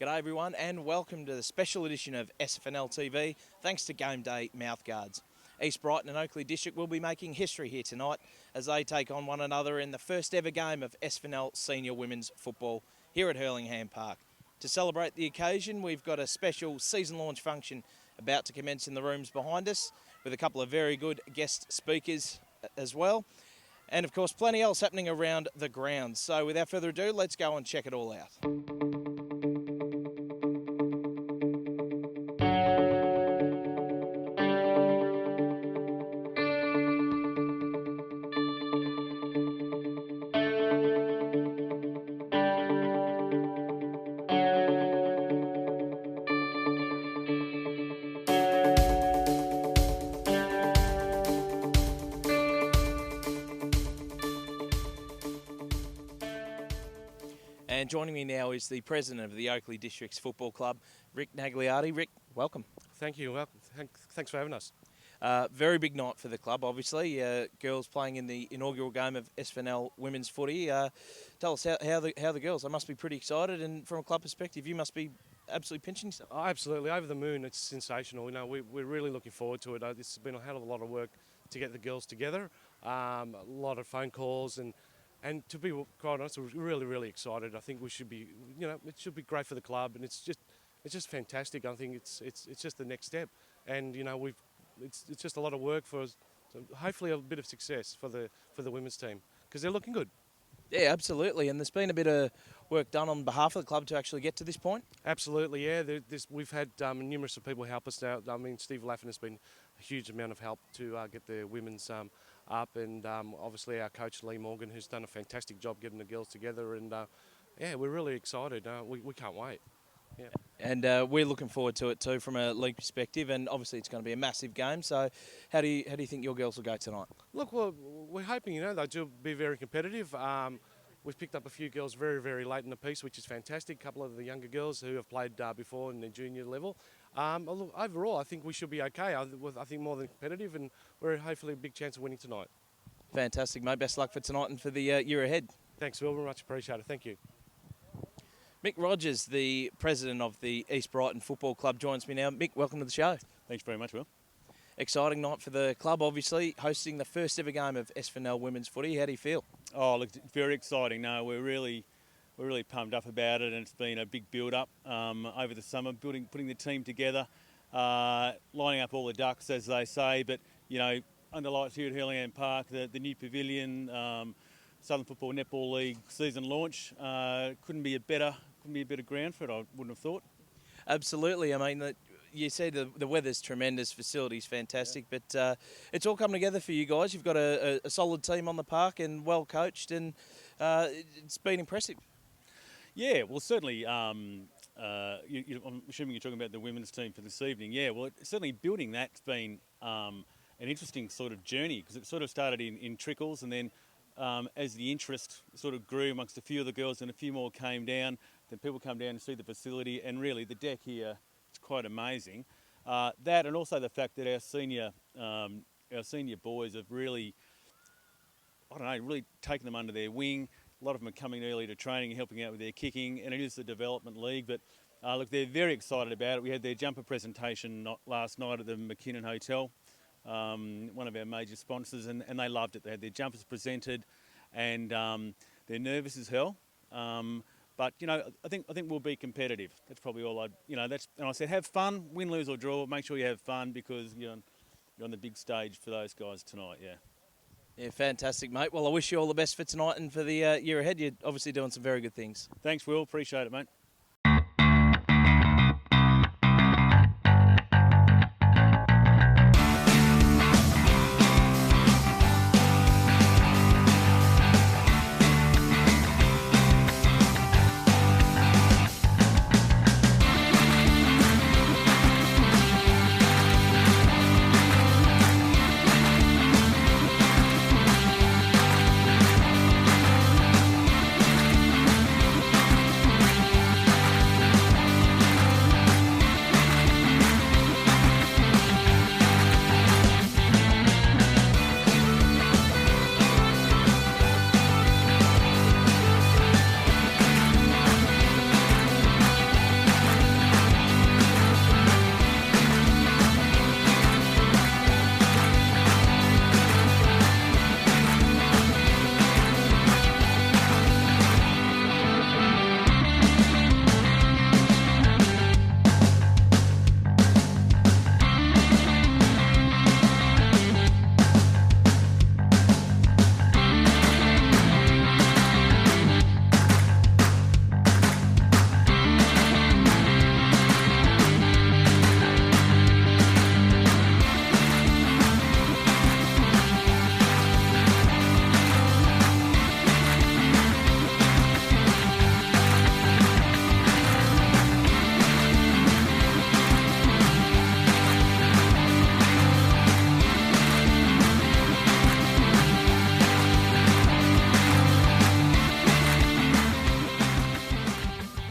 G'day everyone and welcome to the special edition of SFNL TV, thanks to Gameday Mouthguards. East Brighton and Oakleigh District will be making history here tonight as they take on one another in the first ever game of SFNL Senior Women's Football here at Hurlingham Park. To celebrate the occasion, we've got a special season launch function about to commence in the rooms behind us with a couple of very good guest speakers as well. And of course, plenty else happening around the grounds. So without further ado, let's go and check it all out. And joining me now is the president of the Oakleigh District's Football Club, Rick Nagliardi. Rick, welcome. Thank you. Well, thanks for having us. Very big night for the club, obviously. Girls playing in the inaugural game of SFNL women's footy. Tell us how the girls. They must be pretty excited, and from a club perspective, you must be absolutely pinching yourself. Oh, absolutely, over the moon. It's sensational. You know, we're really looking forward to it. This has been a hell of a lot of work to get the girls together. A lot of phone calls and to be quite honest, we're really, really excited. I think we should be, it should be great for the club, and it's just fantastic. I think it's just the next step, and it's just a lot of work for us. So hopefully, a bit of success for the women's team because they're looking good. Yeah, absolutely, and there's been a bit of work done on behalf of the club to actually get to this point. Absolutely, yeah. We've had numerous of people help us now. I mean, Steve Laffin has been a huge amount of help to get the women's up, and obviously our coach Lee Morgan, who's done a fantastic job getting the girls together, and yeah, we're really excited. We can't wait. Yeah. And we're looking forward to it too from a league perspective, and obviously it's going to be a massive game. So how do you think your girls will go tonight? Look, well, we're hoping they'll be very competitive. We've picked up a few girls very, very late in the piece, which is fantastic. A couple of the younger girls who have played before in the junior level. Look, overall, I think we should be okay. I think more than competitive, and we're hopefully a big chance of winning tonight. Fantastic, mate. Best luck for tonight and for the year ahead. Thanks, Will. Very much appreciated. Thank you. Mick Rogers, the president of the East Brighton Football Club, joins me now. Mick, welcome to the show. Thanks very much, Will. Exciting night for the club, obviously, hosting the first ever game of SFNL women's footy. How do you feel? Oh, look, very exciting. No, we're really pumped up about it, and it's been a big build-up over the summer, putting the team together, lining up all the ducks, as they say. But under lights here at Hurlingham Park, the new pavilion, Southern Football Netball League season launch, couldn't be a better ground for it, I wouldn't have thought. Absolutely. I mean, you said the weather's tremendous, facility's fantastic, but it's all come together for you guys. You've got a solid team on the park and well coached, and it's been impressive. Yeah, well, certainly. I'm assuming you're talking about the women's team for this evening. Yeah, well, certainly building that's been an interesting sort of journey because it sort of started in trickles, and then as the interest sort of grew amongst a few of the girls and a few more came down, then people come down to see the facility, and really the deck here, it's quite amazing. That, and also the fact that our senior boys have really taken them under their wing. A lot of them are coming early to training and helping out with their kicking, and it is the development league. But look, they're very excited about it. We had their jumper presentation last night at the McKinnon Hotel, one of our major sponsors, and they loved it. They had their jumpers presented, and they're nervous as hell. But I think we'll be competitive. That's probably all and I said, have fun, win, lose or draw. Make sure you have fun because you're on the big stage for those guys tonight. Yeah. Yeah, fantastic, mate. Well, I wish you all the best for tonight and for the year ahead. You're obviously doing some very good things. Thanks, Will. Appreciate it, mate.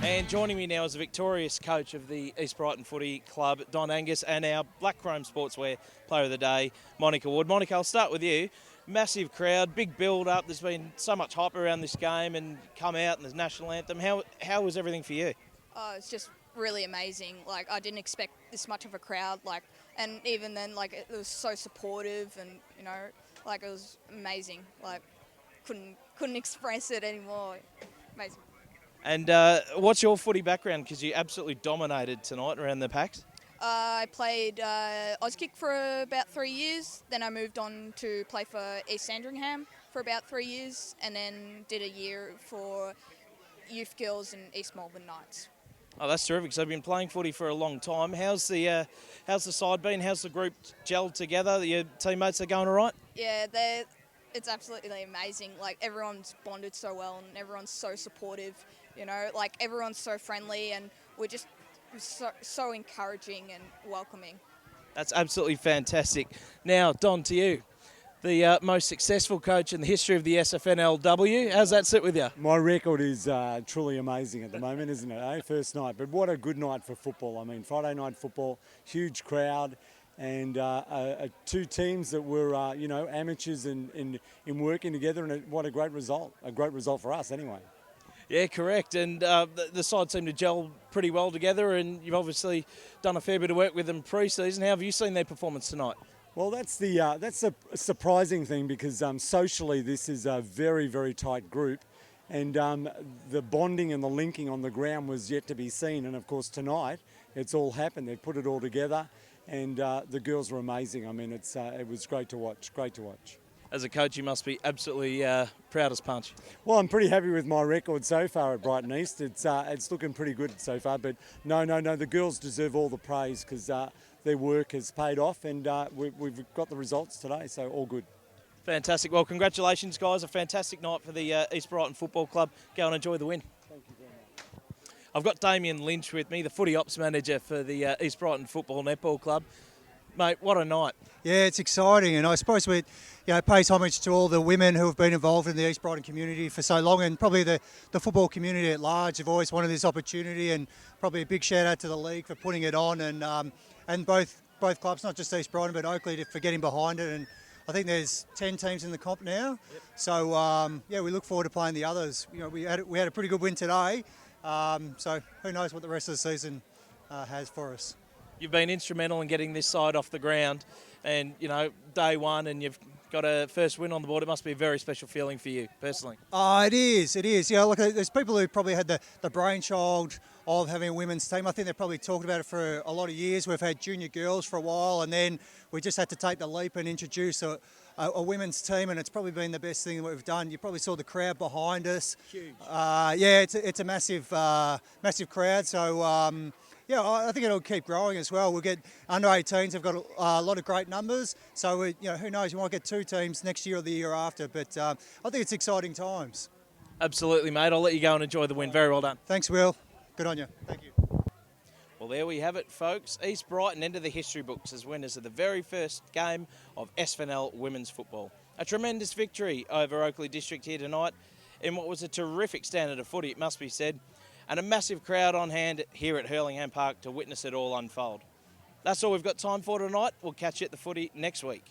And joining me now is the victorious coach of the East Brighton Footy Club, Don Angus, and our Black Chrome Sportswear Player of the Day, Monica Wood. Monica, I'll start with you. Massive crowd, big build-up. There's been so much hype around this game and come out and there's national anthem. How was everything for you? Oh, it's just really amazing. Like, I didn't expect this much of a crowd. Like, and even then, like, it was so supportive and, you know, like, it was amazing. Like, couldn't express it anymore. Amazing. And what's your footy background? Because you absolutely dominated tonight around the packs. I played Auskick for about 3 years. Then I moved on to play for East Sandringham for about 3 years, and then did a year for Youth Girls and East Melbourne Knights. Oh, that's terrific. So you've been playing footy for a long time. How's the side been? How's the group gelled together? Your teammates are going all right? Yeah, it's absolutely amazing. Like, everyone's bonded so well and everyone's so supportive. You know, like, everyone's so friendly and we're just so encouraging and welcoming. That's absolutely fantastic. Now, Don, to you, the most successful coach in the history of the SFNLW. How's that sit with you? My record is truly amazing at the moment, isn't it? First night, but what a good night for football. I mean, Friday night football, huge crowd, and two teams that were, amateurs in working together, and what a great result. A great result for us, anyway. Yeah, correct. And the side seemed to gel pretty well together, and you've obviously done a fair bit of work with them pre-season. How have you seen their performance tonight? Well, that's the surprising thing, because socially this is a very, very tight group, and the bonding and the linking on the ground was yet to be seen. And of course tonight it's all happened. They've put it all together, and the girls were amazing. I mean, it was great to watch. Great to watch. As a coach, you must be absolutely proud as punch. Well, I'm pretty happy with my record so far at Brighton East. It's looking pretty good so far, but no, the girls deserve all the praise, because their work has paid off, and we've got the results today, so all good. Fantastic. Well, congratulations, guys. A fantastic night for the East Brighton Football Club. Go and enjoy the win. Thank you very much. I've got Damien Lynch with me, the footy ops manager for the East Brighton Football Netball Club. Mate, what a night. Yeah, it's exciting, and I suppose we pays homage to all the women who have been involved in the East Brighton community for so long, and probably the football community at large have always wanted this opportunity, and probably a big shout out to the league for putting it on, and both clubs, not just East Brighton but Oakleigh, for getting behind it. And I think there's 10 teams in the comp now. Yep. So we look forward to playing the others. You know, we had a pretty good win today, so who knows what the rest of the season has for us. You've been instrumental in getting this side off the ground, and day one, and you've got a first win on the board. It must be a very special feeling for you personally. Oh, it is. Look, there's people who probably had the brainchild of having a women's team. I think they've probably talked about it for a lot of years. We've had junior girls for a while, and then we just had to take the leap and introduce a women's team, and it's probably been the best thing that we've done. You probably saw the crowd behind us. Huge. It's a massive crowd. So. I think it'll keep growing as well. We'll get under 18s. Have got a lot of great numbers. So who knows? You might get two teams next year or the year after. But I think it's exciting times. Absolutely, mate. I'll let you go and enjoy the win. Very well done. Thanks, Will. Good on you. Thank you. Well, there we have it, folks. East Brighton entered the history books as winners of the very first game of SFNL women's football. A tremendous victory over Oakleigh District here tonight in what was a terrific standard of footy, it must be said, and a massive crowd on hand here at Hurlingham Park to witness it all unfold. That's all we've got time for tonight. We'll catch you at the footy next week.